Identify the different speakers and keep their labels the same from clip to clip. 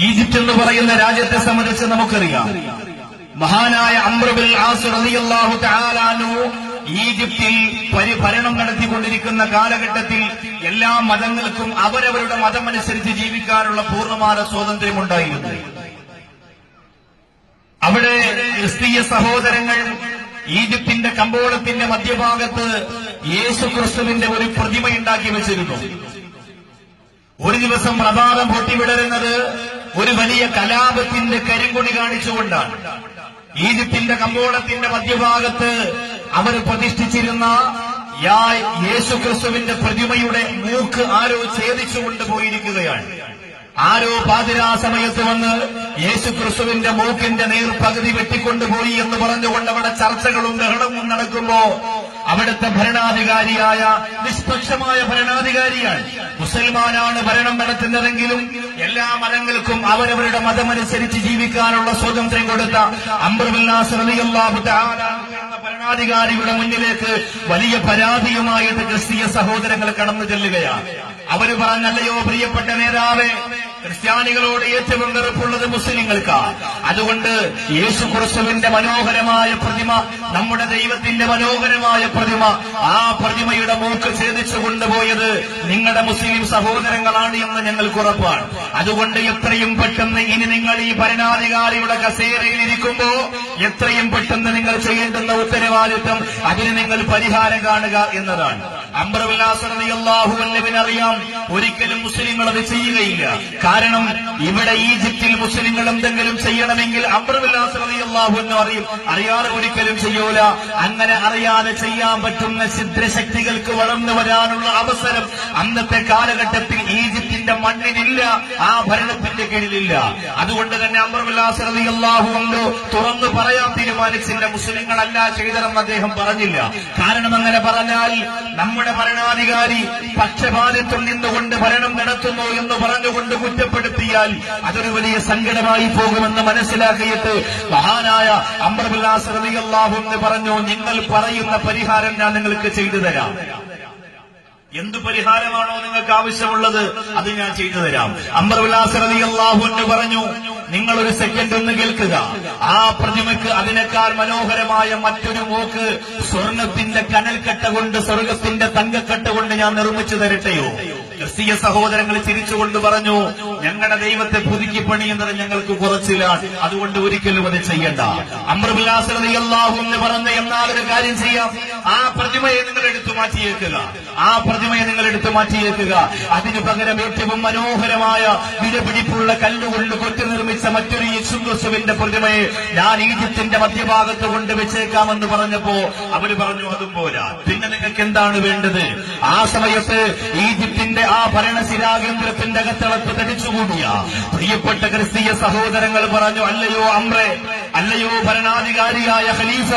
Speaker 1: Egypt എന്ന് പറയുന്ന രാജ്യത്തെ സംബന്ധിച്ച് നമുക്കറിയാം. മഹാനായ അംർ ബിൻ ആസ് റളിയല്ലാഹു തആല അൻഹു ഈജിപ്തിൽ ഭരണം നടത്തിക്കൊണ്ടിരിക്കുന്ന കാലഘട്ടത്തിൽ എല്ലാ മതങ്ങൾക്കും അവരവരുടെ മതമനുസരിച്ച് ജീവിക്കാനുള്ള പൂർണ്ണമായ സ്വാതന്ത്ര്യമുണ്ടായിരുന്നു. അവിടെ ക്രിസ്തീയ സഹോദരങ്ങൾ ഈജിപ്തിന്റെ കമ്പോളത്തിന്റെ മധ്യഭാഗത്ത് യേശു ക്രിസ്തുവിന്റെ ഒരു പ്രതിമയുണ്ടാക്കി വെച്ചിരുന്നു. ഒരു ദിവസം പ്രഭാതം പൊട്ടിവിടരുന്നത് ഒരു വലിയ കലാപത്തിന്റെ കരിങ്കൊടി കാണിച്ചുകൊണ്ടാണ്. ഈജിപ്തിന്റെ കമ്പോളത്തിന്റെ മധ്യഭാഗത്ത് അവർ പ്രതിഷ്ഠിച്ചിരുന്ന യേശു ക്രിസ്തുവിന്റെ പ്രതിമയുടെ മൂക്ക് ആരോ ഛേദിച്ചു കൊണ്ടുപോയിരിക്കുകയാണ്. ആരോ പാതിരാ സമയത്ത് വന്ന് യേശു ക്രിസ്തുവിന്റെ മൂക്കിന്റെ നേർപകുതി വെട്ടിക്കൊണ്ടുപോയി എന്ന് പറഞ്ഞുകൊണ്ട് അവിടെ ചർച്ചകളും ബഹളവും നടക്കുമ്പോ അവിടുത്തെ ഭരണാധികാരിയായ നിഷ്പക്ഷമായ ഭരണാധികാരിയാണ്, മുസൽമാനാണ് ഭരണം നടത്തുന്നതെങ്കിലും എല്ലാ മതങ്ങൾക്കും അവരവരുടെ മതമനുസരിച്ച് ജീവിക്കാനുള്ള സ്വാതന്ത്ര്യം കൊടുത്ത അംർ ബിൻ ആസ് റളിയല്ലാഹു തആല എന്ന ഭരണാധികാരിയുടെ മുന്നിലേക്ക് വലിയ പരാതിയുമായിട്ട് ക്രിസ്തീയ സഹോദരങ്ങൾ കടന്നു ചെല്ലുകയാണ്. അവര് പറഞ്ഞല്ലയോ പ്രിയപ്പെട്ട നേതാവേ, ക്രിസ്ത്യാനികളോട് ഏറ്റവും വെറുപ്പുള്ളത് മുസ്ലിങ്ങൾക്കാണ്. അതുകൊണ്ട് യേശു ക്രിസ്തുവിന്റെ മനോഹരമായ പ്രതിമ, നമ്മുടെ ദൈവത്തിന്റെ മനോഹരമായ പ്രതിമ, ആ പ്രതിമയുടെ മൂക്ക് ഛേദിച്ചു കൊണ്ടുപോയത് നിങ്ങളുടെ മുസ്ലിം സഹോദരങ്ങളാണ് എന്ന് ഞങ്ങൾക്ക് ഉറപ്പാണ്. അതുകൊണ്ട് എത്രയും പെട്ടെന്ന് ഇനി നിങ്ങൾ ഈ ഭരണാധികാരിയുടെ കസേരയിൽ ഇരിക്കുമ്പോ എത്രയും പെട്ടെന്ന് നിങ്ങൾ ചെയ്യേണ്ടുന്ന ഉത്തരവാദിത്വം അതിന് നിങ്ങൾ പരിഹാരം കാണുക എന്നതാണ്. അംർ ബിൻ ആസ് റളിയല്ലാഹു അൻഹുവിന് അറിയാം, ഒരിക്കലും മുസ്ലിങ്ങൾ അത് ചെയ്യുകയില്ല. കാരണം ഇവിടെ ഈജിപ്തിൽ മുസ്ലിങ്ങൾ എന്തെങ്കിലും ചെയ്യണമെങ്കിൽ അംർ ബിൻ ആസ് റളിയല്ലാഹു അൻഹു അറിയാതെ ഒരിക്കലും ചെയ്യൂല. അങ്ങനെ അറിയാതെ ചെയ്യാൻ പറ്റുന്ന ഛിദ്രശക്തികൾക്ക് വളർന്നു വരാനുള്ള അവസരം അന്നത്തെ കാലഘട്ടത്തിൽ ഈജിപ്തിന്റെ മണ്ണിനില്ല, ആ ഭരണത്തിന്റെ കീഴിലില്ല. അതുകൊണ്ട് തന്നെ അംർ ബിൻ ആസ് റളിയല്ലാഹു അൻഹു തുറന്നു പറയാൻ തീരുമാനിച്ചില്ല, മുസ്ലിങ്ങളല്ല ചെയ്തതെന്ന് അദ്ദേഹം പറഞ്ഞില്ല. കാരണം അങ്ങനെ പറഞ്ഞാൽ നമ്മുടെ ഭരണാധികാരി പക്ഷപാതിത്വം നിന്നുകൊണ്ട് ഭരണം നടത്തുന്നു എന്ന് പറഞ്ഞുകൊണ്ട് കുറ്റപ്പെടുത്തിയാൽ അതൊരു വലിയ സങ്കടമായി പോകുമെന്ന് മനസ്സിലാക്കിയിട്ട് മഹാനായ അംർ ബിൻ ആസ് റളിയല്ലാഹു അൻഹു പറഞ്ഞു, നിങ്ങൾ പറയുന്ന പരിഹാരം ഞാൻ നിങ്ങൾക്ക് ചെയ്തു തരാം. എന്തു പരിഹാരമാണോ നിങ്ങൾക്ക് ആവശ്യമുള്ളത് അത് ഞാൻ ചെയ്തു തരാം. അംർ ബിൻ ആസ് റളിയല്ലാഹു അൻഹു പറഞ്ഞു, നിങ്ങൾ ഒരു സെക്കൻഡ് ഒന്ന് കേൾക്കുക. ആ പ്രതിമയ്ക്ക് അതിനേക്കാൾ മനോഹരമായ മറ്റൊരു മൂക്ക് സ്വർണത്തിന്റെ കനൽക്കട്ട കൊണ്ട്, സ്വർഗത്തിന്റെ തങ്കക്കട്ട കൊണ്ട് ഞാൻ നിർമ്മിച്ചു തരട്ടെയോ? ക്രിസ്തീയ സഹോദരങ്ങൾ ചിരിച്ചുകൊണ്ട് പറഞ്ഞു, ഞങ്ങളുടെ ദൈവത്തെ പുതുക്കി പണിയുന്നത് ഞങ്ങൾക്ക് കുറച്ചിലാണ്, അതുകൊണ്ട് ഒരിക്കലും അത് ചെയ്യണ്ട. അംർ ബിൻ ആസ് റളിയല്ലാഹു അൻഹു പറഞ്ഞു, എന്നാൽ ഒരു കാര്യം ചെയ്യാം, ആ പ്രതിമയെ നിങ്ങൾ എടുത്തു മാറ്റിയേക്കുക, ആ പ്രതിമയെ നിങ്ങൾ എടുത്തു മാറ്റിയേക്കുക. അതിനു പകരം ഏറ്റവും മനോഹരമായ വിലപിടിപ്പുള്ള കല്ലുകൊണ്ട് കൊത്തി നിർമ്മിച്ച മറ്റൊരു യേശു ക്രിസ്തുവിന്റെ പ്രതിമയെ ഞാൻ ഈജിപ്തിന്റെ മധ്യഭാഗത്ത് കൊണ്ട് വെച്ചേക്കാമെന്ന് പറഞ്ഞപ്പോ അവര് പറഞ്ഞു, അതും പോരാ, പിന്നെ നിങ്ങൾക്ക് എന്താണ് വേണ്ടത്? ആ സമയത്ത് ഈജിപ്തിന്റെ ആ ഭരണശിലാകേന്ദ്രത്തിന്റെ അകത്തളത്ത് തടിച്ചുകൂടിയ പ്രിയപ്പെട്ട ക്രിസ്തീയ സഹോദരങ്ങൾ പറഞ്ഞു, അല്ലയോ അംറേ, അല്ലയോ ഭരണാധികാരിയായ ഖലീഫ,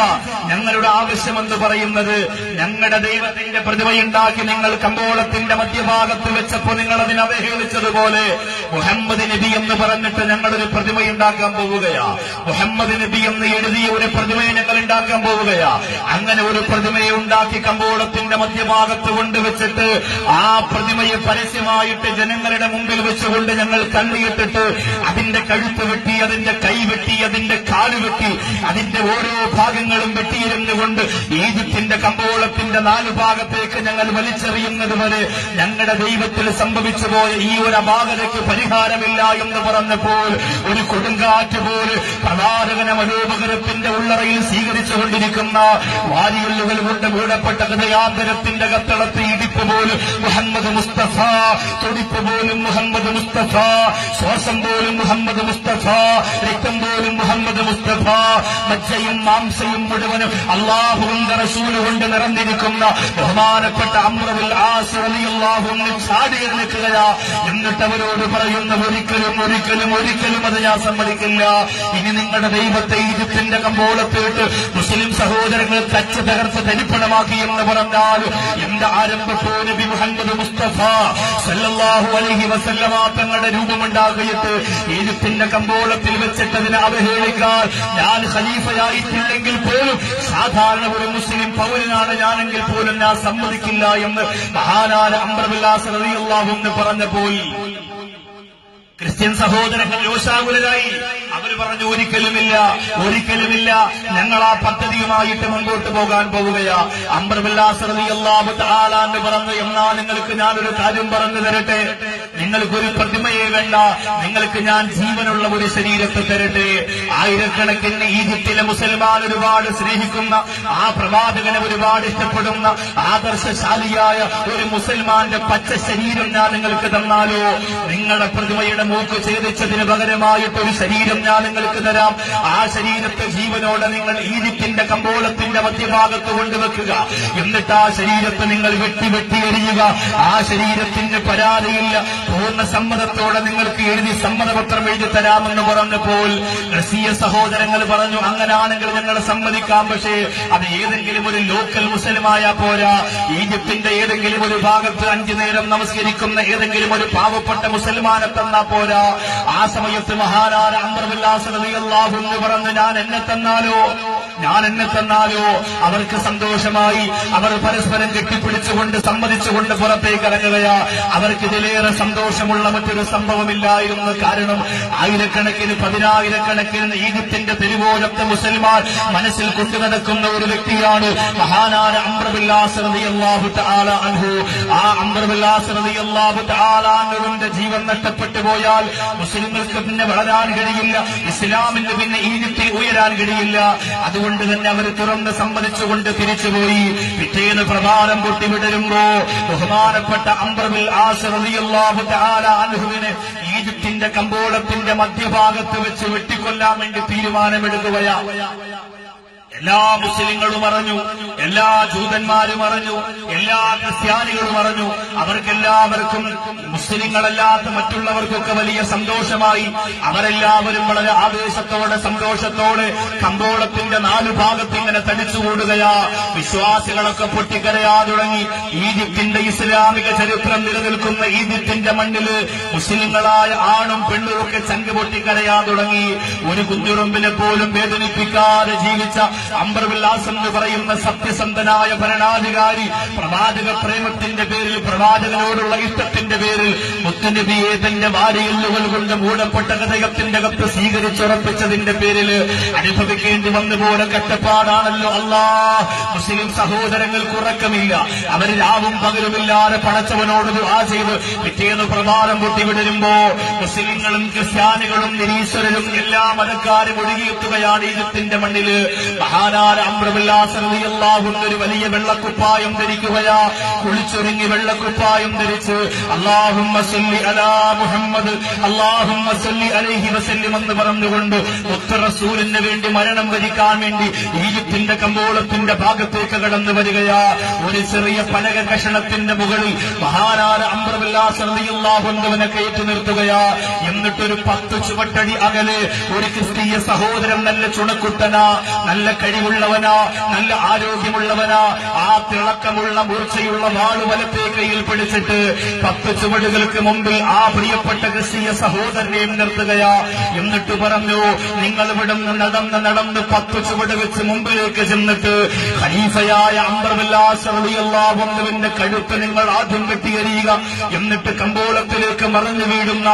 Speaker 1: ഞങ്ങളുടെ ആവശ്യമെന്ന് പറയുന്നത് ഞങ്ങളുടെ ദൈവത്തിന്റെ പ്രതിമയുണ്ടാക്കി നിങ്ങൾ കമ്പോളത്തിന്റെ മധ്യഭാഗത്ത് വെച്ചപ്പോ നിങ്ങൾ അതിനെ അവഹേളിച്ചതുപോലെ മുഹമ്മദ് നബി എന്ന് പറഞ്ഞിട്ട് ഞങ്ങളൊരു പ്രതിമയുണ്ടാക്കാൻ പോവുകയാ, മുഹമ്മദ് നബി എന്ന് എഴുതിയ ഒരു പ്രതിമയെ ഞങ്ങൾ ഉണ്ടാക്കാൻ പോവുകയാ. അങ്ങനെ ഒരു പ്രതിമയെ ഉണ്ടാക്കി കമ്പോളത്തിന്റെ മധ്യഭാഗത്ത് കൊണ്ടുവച്ചിട്ട് ആ പ്രതിമയെ പരസ്യമായിട്ട് ജനങ്ങളുടെ മുമ്പിൽ വെച്ചുകൊണ്ട് ഞങ്ങൾ കണ്ണിയിട്ടിട്ട് അതിന്റെ കഴുത്ത് വെട്ടി, അതിന്റെ കൈ വെട്ടി, അതിന്റെ കാല് വെട്ടി, അതിന്റെ ഓരോ ഭാഗങ്ങളും വെട്ടിയിരുന്നുകൊണ്ട് ഈജിപ്തിന്റെ കമ്പോളത്തിന്റെ 4 ഭാഗത്തേക്ക് ഞങ്ങൾ വലിച്ചെറിയുന്നത് വരെ ഞങ്ങളുടെ ദൈവത്തിൽ സംഭവിച്ചു പോയ ഈ ഒരു അപാകതയ്ക്ക് പരിഹാരമില്ല എന്ന് പറഞ്ഞപ്പോൾ ഒരു കൊടുങ്കാറ്റ് പോലെ പ്രവാചകന മനോപകരത്തിന്റെ ഉള്ളറയിൽ സ്വീകരിച്ചുകൊണ്ടിരിക്കുന്ന വാരിയല്ലുകൾ കൊണ്ട് മൂടപ്പെട്ട ഹൃദയാന്തരത്തിന്റെ കത്തളത്ത് ഇടിപ്പ് പോലും മുഹമ്മദ് മുസ്തഫ, തുടിപ്പ് പോലും മുഹമ്മദ് മുസ്തഫ, ശ്വാസം പോലും മുഹമ്മദ് മുസ്തഫ, രക്തം പോലും മുഹമ്മദ് മുസ്തഫ, മജ്ജയും മാംസയും മുഴുവനും അല്ലാഹുവിന്റെ റസൂൽ കൊണ്ട് നിറഞ്ഞിരിക്കുന്ന ബഹുമാനപ്പെട്ട അംർ ബിൻ ആസ് റളിയല്ലാഹു അൻഹു ചാടി നിൽക്കുകയാ. എന്നിട്ട് അവരോട് പറയുന്ന, ഒരിക്കലും ഒരിക്കലും ഒരിക്കലും അത് ഞാൻ സമ്മതിക്കില്ല. ഇനി നിങ്ങളുടെ ദൈവത്തെ ഈജിപ്തിന്റെ കമ്പോളത്തേട്ട് മുസ്ലിം സഹോദരങ്ങൾ തച്ച് തകർത്ത് തരിപ്പണമാക്കി എന്ന് പറഞ്ഞാൽ എന്റെ ആരംഭത്തോ നബി മുഹമ്മദ് മുസ്തഫ സല്ലല്ലാഹു അലൈഹി വസല്ലമ തങ്ങളുടെ രൂപമുണ്ടാക്കിയിട്ട് ഈജിപ്തിന്റെ കമ്പോളത്തിൽ വെച്ചിട്ടതിനെ അവഹേളിക്കാൻ ഞാൻ ഖലീഫയായിട്ടില്ലെങ്കിൽ പോലും, സാധാരണ ഒരു മുസ്ലിം പൗരനാണ് ഞാനെങ്കിൽ പോലും ഞാൻ സമ്മതിക്കില്ല എന്ന് മഹാനായ അംർ ബിൻ ആസ് റളിയല്ലാഹു അൻഹു പറഞ്ഞപ്പോൾ ക്രിസ്ത്യൻ സഹോദരങ്ങൾ രോഷാകുലരായി. അവർ പറഞ്ഞു, ഒരിക്കലുമില്ല, ഞങ്ങൾ ആ പദ്ധതിയുമായിട്ട് മുമ്പോട്ട് പോകാൻ പോവുകയാ. അംർ ബിൻ ആസ് റളിയല്ലാഹു തആല അൻഹു പറഞ്ഞു, എന്നാ നിങ്ങൾക്ക് ഞാനൊരു കാര്യം പറഞ്ഞു തരട്ടെ, നിങ്ങൾക്കൊരു പ്രതിമയെ വേണ്ട, നിങ്ങൾക്ക് ഞാൻ ജീവനുള്ള ഒരു ശരീരത്തെ തരട്ടെ. ആയിരക്കണക്കിന് ഈജിപ്തിലെ മുസൽമാൻ ഒരുപാട് സ്നേഹിക്കുന്ന, ആ പ്രവാചകനെ ഒരുപാട് ഇഷ്ടപ്പെടുന്ന ആദർശശാലിയായ ഒരു മുസൽമാന്റെ പച്ച ശരീരം ഞാൻ നിങ്ങൾക്ക് തന്നാലോ? നിങ്ങളുടെ പ്രതിമയുടെ മൂക്ക് ഛേദിച്ചതിന് പകരമായിട്ടൊരു ശരീരം ഞാൻ നിങ്ങൾക്ക് തരാം. ആ ശരീരത്തെ ജീവനോടെ നിങ്ങൾ ഈജിപ്തിന്റെ കമ്പോളത്തിന്റെ മധ്യഭാഗത്ത് കൊണ്ടുവെക്കുക. എന്നിട്ട് ആ ശരീരത്തെ നിങ്ങൾ വെട്ടി എറിയുക. ആ ശരീരത്തിന് പരാതിയില്ല, പൂർണ്ണ സമ്മതത്തോടെ നിങ്ങൾക്ക് എഴുതി സമ്മതപത്രം എഴുതി തരാമെന്ന് പറഞ്ഞപ്പോൾ ക്രിസ്തീയ സഹോദരങ്ങൾ പറഞ്ഞു, അങ്ങനാണെങ്കിൽ ഞങ്ങൾ സമ്മതിക്കാം. പക്ഷേ അത് ഏതെങ്കിലും ഒരു ലോക്കൽ മുസ്ലിമായ പോരാ, ഈജിപ്തിന്റെ ഏതെങ്കിലും ഒരു ഭാഗത്ത് 5 നേരം നമസ്കരിക്കുന്ന ഏതെങ്കിലും ഒരു പാവപ്പെട്ട മുസൽമാനെ തന്നാ പോരാ. ആ സമയത്ത് മഹാനായ അംർ ബിൻ ആസ് റളിയല്ലാഹു അൻഹു പറഞ്ഞു, ഞാൻ എന്നെ തന്നാലോ? അവർക്ക് സന്തോഷമായി. അവർ പരസ്പരം കെട്ടിപ്പിടിച്ചുകൊണ്ട് സമ്മതിച്ചുകൊണ്ട് പുറത്തേക്ക് ഇറങ്ങുകയാ. അവർക്ക് ഇതിലേറെ സന്തോഷമുള്ള മറ്റൊരു സംഭവമില്ലായിരുന്നു. കാരണം ആയിരക്കണക്കിന് 10,000-കണക്കിന് ഈജിപ്തിന്റെ തെരുവോരത്തെ മുസൽമാൻ മനസ്സിൽ കൊണ്ടു നടക്കുന്ന ഒരു വ്യക്തിയാണ് മഹാനായ അംർ ബിൻ ആസ് റളിയല്ലാഹു തആല അൻഹു. ആ അംർ ബിൻ ആസ് റളിയല്ലാഹു തആല അൻഹുവിന്റെ ജീവൻ നഷ്ടപ്പെട്ടു പോയാൽ മുസ്ലിങ്ങൾക്ക് പിന്നെ വളരാൻ കഴിയില്ല, ഇസ്ലാമിന് പിന്നെ ഈജിപ്തിൽ ഉയരാൻ കഴിയില്ല. അതുകൊണ്ട് തന്നെ അവർ തുറന്ന് സമ്മതിച്ചുകൊണ്ട് തിരിച്ചുപോയി. പിറ്റേന്ന് പ്രഭാതം പൊട്ടിവിടരുമ്പോ ബഹുമാനപ്പെട്ട അംർ ബിൻ ആസ് റളിയല്ലാഹു തആല അൻഹുവിനെ ഈജിപ്തിന്റെ കമ്പോളത്തിന്റെ മധ്യഭാഗത്ത് വെച്ച് വെട്ടിക്കൊല്ലാൻ വേണ്ടി തീരുമാനമെടുക്കുകയാ. എല്ലാ മുസ്ലിങ്ങളും അറിഞ്ഞു, എല്ലാ ജൂതന്മാരും അറിഞ്ഞു, എല്ലാ ക്രിസ്ത്യാനികളും അറിഞ്ഞു. അവർക്കെല്ലാവർക്കും, മുസ്ലിങ്ങളല്ലാത്ത മറ്റുള്ളവർക്കൊക്കെ വലിയ സന്തോഷമായി. അവരെല്ലാവരും വളരെ ആവേശത്തോടെ സന്തോഷത്തോടെ കമ്പോളത്തിന്റെ 4 ഭാഗത്ത് ഇങ്ങനെ തടിച്ചുകൂടുകയാ. വിശ്വാസികളൊക്കെ പൊട്ടിക്കരയാ തുടങ്ങി. ഈജിപ്തിന്റെ ഇസ്ലാമിക ചരിത്രം നിലനിൽക്കുന്ന ഈജിപ്തിന്റെ മണ്ണില് മുസ്ലിങ്ങളായ ആണും പെണ്ണും ഒക്കെ ചങ്ക് പൊട്ടിക്കരയാ തുടങ്ങി. ഒരു കുഞ്ഞുറുമ്പിനെ പോലും വേദനിപ്പിക്കാതെ ജീവിച്ച അംർ ബിൻ ആസ് എന്ന് പറയുന്ന സത്യസന്ധനായ ഭരണാധികാരി പ്രവാചക പ്രേമത്തിന്റെ പേരിൽ, പ്രവാചകനോടുള്ള ഇഷ്ടത്തിന്റെ പേരിൽ മുത്തുനബിയെ തന്റെ വാരിയല്ലുകൾ കൊണ്ട് മൂടപ്പെട്ട ഹൃദയത്തിന്റെ അകത്ത് സ്വീകരിച്ചുറപ്പിച്ചതിന്റെ പേരിൽ അനുഭവിക്കേണ്ടി വന്നുപോലെ കഷ്ടപ്പാടാണല്ലോ. അല്ലാഹ്, മുസ്ലിം സഹോദരങ്ങൾക്ക് ഉറക്കമില്ല. അവർ രാവും പകലുമില്ലാതെ പടച്ചവനോട് ദുആ ചെയ്ത് പിറ്റേന്ന് പ്രഭാതം പൊട്ടിവിടരുമ്പോ മുസ്ലിങ്ങളും ക്രിസ്ത്യാനികളും നിരീശ്വരരും എല്ലാ മതക്കാരും ഒഴുകിയെത്തുകയാണ് ഈജിപ്തിന്റെ മണ്ണില്. മഹാനായ അംർ ബിൻ ആസ് റളിയല്ലാഹു അൻഹു ഒരു വലിയ വെള്ളക്കുപ്പായം ധരിക്കുകയാ. കുളിച്ചൊരുങ്ങി വെള്ളക്കുപ്പായം ധരിച്ച് അല്ലാഹുമ്മ സല്ലി അലാ മുഹമ്മദ്, അല്ലാഹുമ്മ സല്ലി അലൈഹി വസല്ലം എന്ന് പറഞ്ഞുകൊണ്ട് മുത്ത് റസൂലിന് വേണ്ടി മരണം വരിക്കാൻ വേണ്ടി ഈജിപ്തിന്റെ കമ്പോളത്തിന്റെ ഭാഗത്തേക്ക് കടന്നു വരികയാ. ഒരു ചെറിയ പലക കഷണത്തിന്റെ മുകളിൽ മഹാനായ അംർ ബിൻ ആസ് റളിയല്ലാഹു അൻഹുവിനെ കയറ്റി നിർത്തുകയാ. എന്നിട്ടൊരു 10 ചുവട്ടടി അകലെ ഒരു ക്രിസ്തീയ സഹോദരൻ, നല്ല ചുണക്കുട്ടനാ, നല്ല കഴിവുള്ളവനാ, നല്ല ആരോഗ്യമുള്ളവനാ, ആ തിളക്കമുള്ള മൂർച്ചയുള്ള വാള് വലത്തെ കയ്യിൽ പിടിച്ചിട്ട് 10 ചുവടുകൾക്ക് മുമ്പിൽ ആ പ്രിയപ്പെട്ട ക്രിസ്തീയ സഹോദരനെയും നിർത്തുകയാ. എന്നിട്ട് പറഞ്ഞു, നിങ്ങൾ ഇവിടെ നടന്ന് 10 ചുവട് വെച്ച് മുമ്പിലേക്ക് ചെന്നിട്ട് ഖലീഫയായ അംർ ബിൻ ആസ് റളിയല്ലാഹു അൻഹുവിന്റെ കഴുത്ത് നിങ്ങൾ ആദ്യം വെട്ടിയെറിയുക. എന്നിട്ട് കമ്പോളത്തിലേക്ക് മറിഞ്ഞു വീഴുന്ന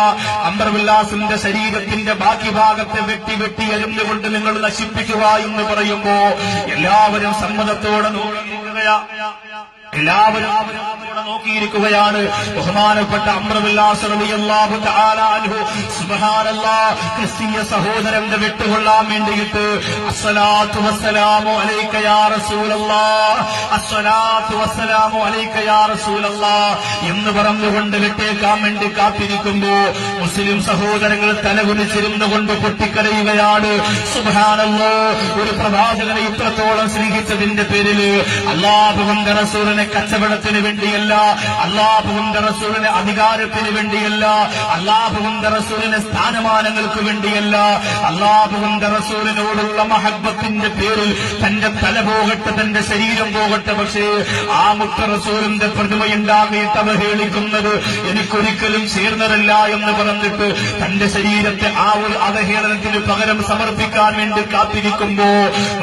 Speaker 1: അംർ ബിൻ ആസിന്റെ ശരീരത്തിന്റെ ബാക്കി ഭാഗത്തെ വെട്ടി എറിഞ്ഞുകൊണ്ട് നിങ്ങൾ നശിപ്പിക്കുക എന്ന് പറയുമ്പോ എല്ലാവരും സമ്മതത്തോടെ നോക്കിയിരിക്കുകയാണ്. ബഹുമാനപ്പെട്ട അംർ ബിൻ ആസ് റളിയല്ലാഹു തആല അൻഹു സുബ്ഹാനല്ലാഹ് ക്രിസ്തീയ സഹോദരന്റെ വെട്ടുകൊള്ളാൻ വേണ്ടിയിട്ട് അസ്സലാത്തു വസ്സലാമു അലൈക യാ റസൂലല്ലാഹ്, അസ്സലാത്തു വസ്സലാമു അലൈക യാ റസൂലല്ലാഹ് എന്ന് പറഞ്ഞുകൊണ്ട് വെട്ടേക്കാൻ വേണ്ടി കാത്തിരിക്കുമ്പോ മുസ്ലിം സഹോദരങ്ങൾ തലകുനിച്ചിരുന്നുകൊണ്ട് പൊട്ടിക്കരയുകയാണ്. സുബ്ഹാനല്ലാഹ്, ഒരു പ്രവാചകനെ ഇത്രത്തോളം സ്നേഹിച്ചതിന്റെ പേരിൽ അല്ലാഹുവിന്റെ റസൂലിനെ കച്ചവടത്തിന് വേണ്ടിയല്ല, അല്ലാഹുവിന്റെ റസൂലിനെ അധികാരത്തിന് വേണ്ടിയല്ല, അല്ലാഹുവിന്റെ റസൂലിനെ സ്ഥാനമാനങ്ങൾക്ക് വേണ്ടിയല്ല, അല്ലാഹുവിന്റെ റസൂലിനോടുള്ള മഹബ്ബത്തിന്റെ പേരിൽ തന്റെ തല പോകട്ടെ, തന്റെ ശരീരം പോകട്ടെ, പക്ഷേ ആ മുത്ത റസൂലിന്റെ പ്രതിമയുണ്ടാകിയിട്ട് അവഹേളിക്കുന്നത് എനിക്കൊരിക്കലും ചേർന്നതല്ല എന്ന് പറഞ്ഞിട്ട് തന്റെ ശരീരത്തെ ആ ഒരു അവഹേളനത്തിന് പകരം സമർപ്പിക്കാൻ വേണ്ടി കാത്തിരിക്കുമ്പോ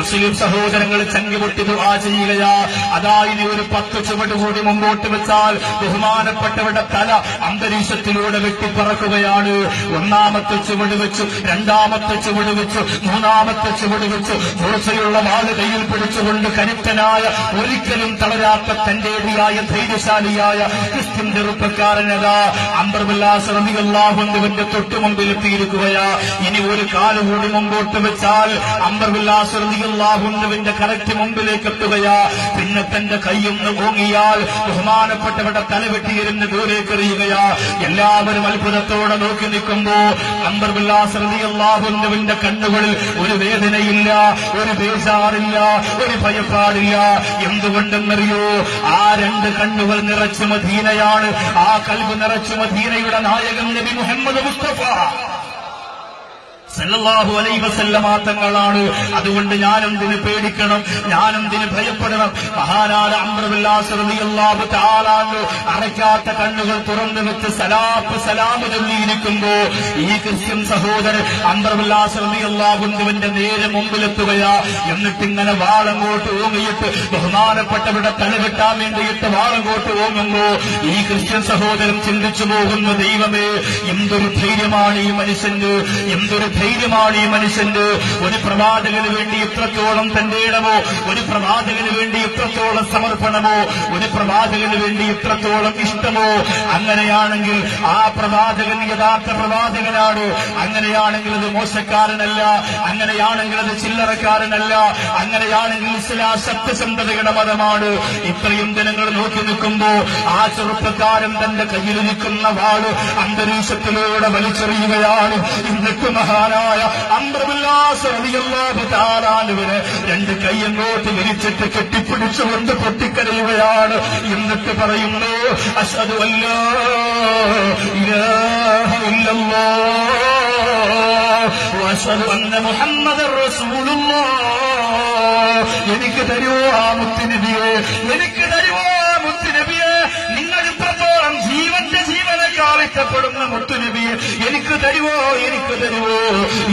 Speaker 1: മുസ്ലിം സഹോദരങ്ങൾ ചങ്കിപൊട്ടി ദുആ ചെയ്യുകയാ. അതാ ഇനി ഒരു 10 ചുവട് കൂടി മുമ്പോട്ട് വെച്ചാൽ ബഹുമാനപ്പെട്ടവരുടെ തല അന്തരീക്ഷത്തിലൂടെ വെട്ടിപ്പറക്കുകയാണ്. ഒന്നാമത്തെ ചുവട് വെച്ചു, രണ്ടാമത്തെ ചുവട് വെച്ചു, മൂന്നാമത്തെ ചുവട് വെച്ചു. മൂർച്ചയുള്ള വാള് കയ്യിൽ പിടിച്ചുകൊണ്ട് കരുത്തനായ, ഒരിക്കലും തളരാത്ത തന്റേടിയായ ധൈര്യശാലിയായ ക്രിസ്ത്യൻ ചെറുപ്പക്കാരനതാ അംർ ബിൻ ആസ് റളിയല്ലാഹു അൻഹുവിന്റെ തൊട്ടുമുമ്പിൽ എത്തിയിരിക്കുകയാ. ഇനി ഒരു കാലുകൂടി മുമ്പോട്ട് വെച്ചാൽ അംർ ബിൻ ആസ് റളിയല്ലാഹു അൻഹുവിന്റെ കറക്റ്റ് മുമ്പിലേക്ക് എത്തുകയാ. പിന്നെ തന്റെ കൈയൊന്ന് ഓങ്ങിയാൽ ബഹുമാനപ്പെട്ടവരുടെ തലവെട്ടിയിരുന്ന് ദൂരേക്ക് എറിയുകയാ. എല്ലാവരും അത്ഭുതത്തോടെ നോക്കി നിൽക്കുമ്പോ അംർ ബിൻ ആസ് റളിയല്ലാഹു അൻഹുവിന്റെ കണ്ണുകളിൽ ഒരു വേദനയില്ല, ഒരു ബേജാറില്ല, ഒരു ഭയപ്പാടില്ല. എന്തുകൊണ്ടെന്നറിയോ? ആ 2 കണ്ണുകൾ നിറച്ച് മദീനയാണ്. ആ കൽബ് നിറച്ച് മദീനയുടെ നായകൻ നബി മുഹമ്മദ് മുസ്തഫ സല്ലല്ലാഹു അലൈഹി വസല്ലമ തങ്ങളാണ്. അതുകൊണ്ട് ഞാനെന്തിന് പേടിക്കണം, ഞാനെന്തിന് ഭയപ്പെടണം? മഹാനായ അംർ ബിൻ ആസ് റളിയല്ലാഹു തആല അൻഹു അടയ്ക്കാത്ത കണ്ണുകൾ തുറന്നു വെച്ച് സലാം ചൊല്ലിയിരിക്കുമ്പോ ഈ ക്രിസ്ത്യൻ സഹോദരൻ അംർ ബിൻ ആസ് റളിയല്ലാഹു അൻഹുവിന്റെ നേരെ മുമ്പിലെത്തുകയാ. എന്നിട്ടിങ്ങനെ വാളങ്ങോട്ട് ഓങ്ങിയിട്ട് ബഹുമാനപ്പെട്ടവരുടെ തലവെട്ടാൻ വേണ്ടിയിട്ട് വാളങ്ങോട്ട് ഓങ്ങുമ്പോ ഈ ക്രിസ്ത്യൻ സഹോദരൻ ചിന്തിച്ചു പോകുന്ന, ദൈവമേ, എന്തൊരു ധൈര്യമാണ് ഈ മനുഷ്യന്, എന്തൊരു ധൈര്യമാണ് ഈ മനുഷ്യന്റെ. ഒരു പ്രവാചകന് വേണ്ടി ഇത്രത്തോളം തന്റെ ഇടമോ, ഒരു പ്രവാചകന് വേണ്ടി ഇത്രത്തോളം സമർപ്പണമോ, ഒരു പ്രവാചകന് വേണ്ടി ഇത്രത്തോളം ഇഷ്ടമോ? അങ്ങനെയാണെങ്കിൽ ആ പ്രവാചകൻ യഥാർത്ഥ പ്രവാചകനാണ്. അങ്ങനെയാണെങ്കിൽ അത് മോശക്കാരനല്ല, അങ്ങനെയാണെങ്കിൽ അത് ചില്ലറക്കാരനല്ല, അങ്ങനെയാണെങ്കിൽ ഇസ്ലാം സത്യസന്ധതയുടെ മതമാണ്. ഇത്രയും ജനങ്ങൾ നോക്കി നിൽക്കുമ്പോ ആ ചെറുപ്പക്കാരൻ തന്റെ കയ്യിലിരിക്കുന്ന വാള് അന്തരീക്ഷത്തിലൂടെ വലിച്ചെറിയുകയാണ്. എന്നിട്ട് മഹാനായ അംർ ബിൻ ആസ് റളിയല്ലാഹു തആല അൻഹുവിനെ 2 കൈയങ്ങോട്ട് വിരിച്ചിട്ട് കെട്ടിപ്പിടിച്ചുകൊണ്ട് പൊട്ടിക്കരയുകയാണ്. എന്നിട്ട് പറയുന്നു, അശ്ഹദു അല്ലാ ഇലാഹ ഇല്ലല്ലാഹ് വഅശ്ഹദു അന്ന മുഹമ്മദർ റസൂലുള്ളാഹ്. എനിക്ക് തരുവോ ആ മുത്തുനബിയെ, എനിക്ക് തരുവോ ആ മുത്തുനബിയെ, നിങ്ങൾ ഇത്രത്തോളം ജീവനേക്കാൾ ഇഷ്ടപ്പെടുന്ന മുത്തുനബിയെ എനിക്ക് തരുവോ, എനിക്ക് തരുവോ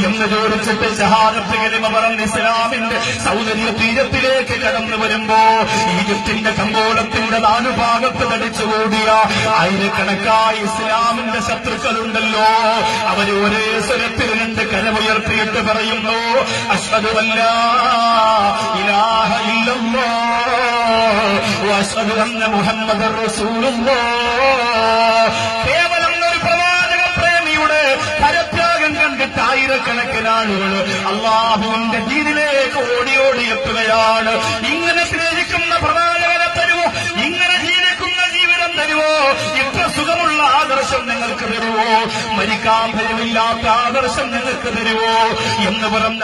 Speaker 1: എന്ന് ചോദിച്ചിട്ട് ഷഹാദത്ത് കലിമ പറഞ്ഞ് ഇസ്ലാമിന്റെ സൗന്ദര്യ തീരത്തിലേക്ക് കടന്നു വരുമ്പോ ഈജിപ്തിന്റെ കമ്പോളത്തിന്റെ 4 ഭാഗത്ത് തടിച്ചുകൂടിയ ആയിരക്കണക്കായ ഇസ്ലാമിന്റെ ശത്രുക്കളുണ്ടല്ലോ, അവര് ഒരേ സ്വരത്തിൽ 2 കരമുയർത്തിയിട്ട് പറയുന്നു, അശ്ഹദു അല്ലാ ഇലാഹ ഇല്ലല്ലാഹ് വഅശ്ഹദു അന്ന മുഹമ്മദർ റസൂലുള്ളാഹ്. കേവലം ഒരു പ്രവാചക പ്രേമിയുടെ പരത്യാഗം കണ്ടിട്ട് ആയിരക്കണക്കിന് ആളുകൾ അള്ളാഹുവിന്റെ ദീനിലേക്ക് ഓടി എത്തുകയാണ്. ഇങ്ങനെ സ്നേഹിക്കുന്ന പ്രവാചകനെ തരുമോ, ഇങ്ങനെ ജീവിക്കുന്ന ജീവിതം തരുമോ, ഇത്ര സുഖമുള്ള ആദർശം നിങ്ങൾക്ക് തരുമോ, മരിക്കാൻ ഭയമില്ലാത്ത ആദർശം നിങ്ങൾക്ക് തരുമോ എന്ന് പറഞ്ഞ